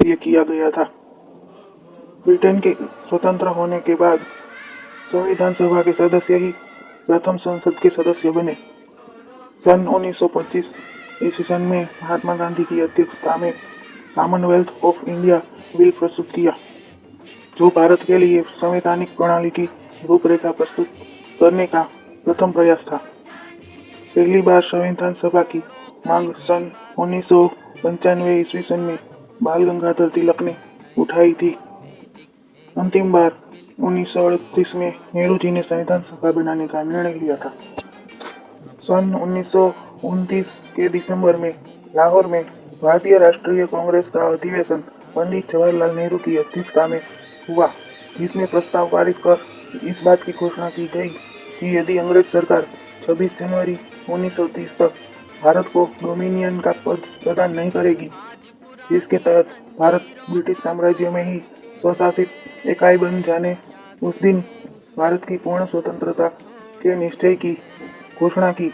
लिए किया गया था। ब्रिटेन के स्वतंत्र होने के बाद संविधान सभा के सदस्य ही प्रथम संसद के सदस्य बने। सन 1925 ईस्वी में महात्मा गांधी की अध्यक्षता में कॉमनवेल्थ ऑफ इंडिया बिल प्रस्तुत किया, जो भारत के लिए संवैधानिक प्रणाली की रूपरेखा प्रस्तुत करने का प्रथम प्रयास था। पहली बार संविधान सभा की मांग सन 1995 ईस्वी में बाल गंगाधर तिलक ने उठाई थी। अंतिम बार 1938 में नेहरू जी ने संविधान सभा बनाने का निर्णय लिया था। सन 1929 के दिसंबर में लाहौर में भारतीय राष्ट्रीय कांग्रेस का अधिवेशन पंडित जवाहरलाल नेहरू की अध्यक्षता में हुआ, जिसमें प्रस्ताव पारित कर इस बात की घोषणा की गई कि यदि अंग्रेज सरकार 26 जनवरी 1930 तक भारत को डोमिनियन का पद प्रदान नहीं करेगी, जिसके तहत भारत ब्रिटिश साम्राज्य में ही स्वशासित इकाई बन जाने, उस दिन भारत की पूर्ण स्वतंत्रता के निश्चय की घोषणा की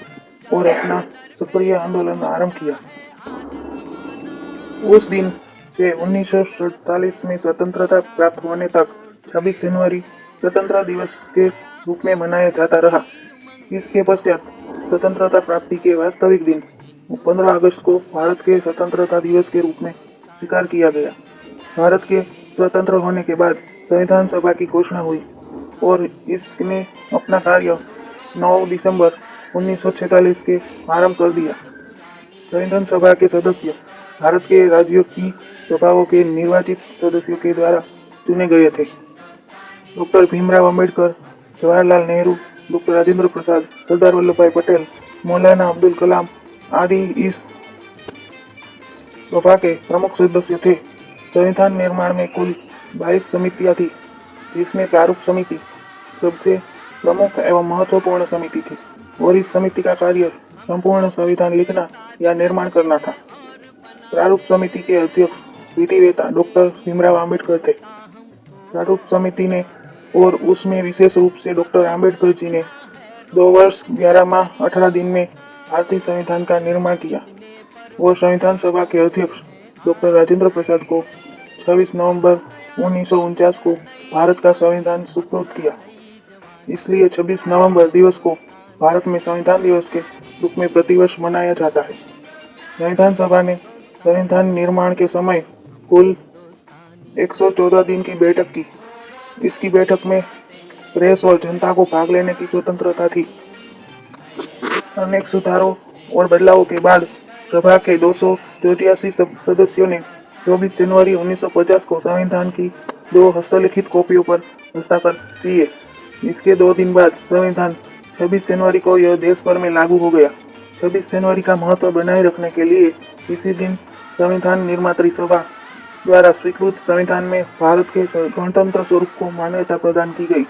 और अपना सक्रिय आंदोलन आरंभ किया। उस दिन से 1947 में स्वतंत्रता प्राप्त होने तक 26 जनवरी स्वतंत्रता दिवस के रूप में मनाया जाता रहा। इसके पश्चात स्वतंत्रता प्राप्ति के वास्तविक दिन 15 अगस्त को भारत के स्वतंत्रता दिवस के रूप में स्वीकार किया गया। भारत के स्वतंत्र होने के बाद संविधान सभा की घोषणा हुई और इसने अपना कार्य 9 दिसंबर 1946 के आरंभ कर दिया। संविधान सभा के सदस्य भारत के राज्यों की सभाओं के निर्वाचित सदस्यों के द्वारा चुने गए थे। डॉक्टर भीमराव अंबेडकर, जवाहरलाल नेहरू, डॉक्टर राजेंद्र प्रसाद, सरदार वल्लभ भाई पटेल, मौलाना अब्दुल कलाम आदि इस सभा के प्रमुख सदस्य थे। संविधान निर्माण में कुल 22 समितियां थी, जिसमें प्रारूप समिति सबसे प्रमुख एवं महत्वपूर्ण समिति थी और इस समिति का कार्य संपूर्ण संविधान लिखना या निर्माण करना था। प्रारूप समिति के अध्यक्ष विधिवेत्ता डॉक्टर भीमराव अंबेडकर थे। प्रारूप समिति ने और उसमें विशेष रूप से डॉक्टर अंबेडकर जी ने 2 वर्ष 11 माह 18 दिन में भारतीय संविधान का निर्माण किया और संविधान सभा के अध्यक्ष डॉक्टर राजेंद्र प्रसाद को 26 नवंबर 1949 को भारत का संविधान सुपुर्द किया। इसलिए 26 नवंबर दिवस को भारत में संविधान दिवस के रूप में प्रतिवर्ष मनाया जाता है। संविधान सभा ने संविधान निर्माण के समय कुल 114 दिन की बैठक की। इसकी बैठक में प्रेस और जनता को भाग लेने की स्वतंत्रता थी। अनेक सुधारों और बदलावों के बाद सभा के 284 सदस्यों ने 24 जनवरी 1950 को संविधान की 2 हस्तलिखित कॉपियों पर हस्ताक्षर किए। इसके 2 दिन बाद संविधान 26 जनवरी को यह देश भर में लागू हो गया। 26 जनवरी का महत्व बनाए रखने के लिए इसी दिन संविधान निर्मात्री सभा द्वारा स्वीकृत संविधान में भारत के गणतंत्र स्वरूप को मान्यता प्रदान की गई।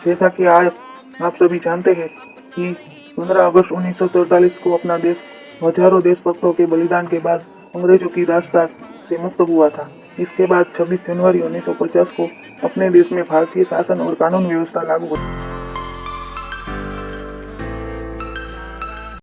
जैसा कि आप सभी जानते हैं कि 15 अगस्त 1947 को अपना देश हजारों देशभक्तों के बलिदान के बाद अंग्रेजों की राजदार से मुक्त हुआ था। इसके बाद 26 जनवरी 1950 को अपने देश में भारतीय शासन और कानून व्यवस्था लागू हुई।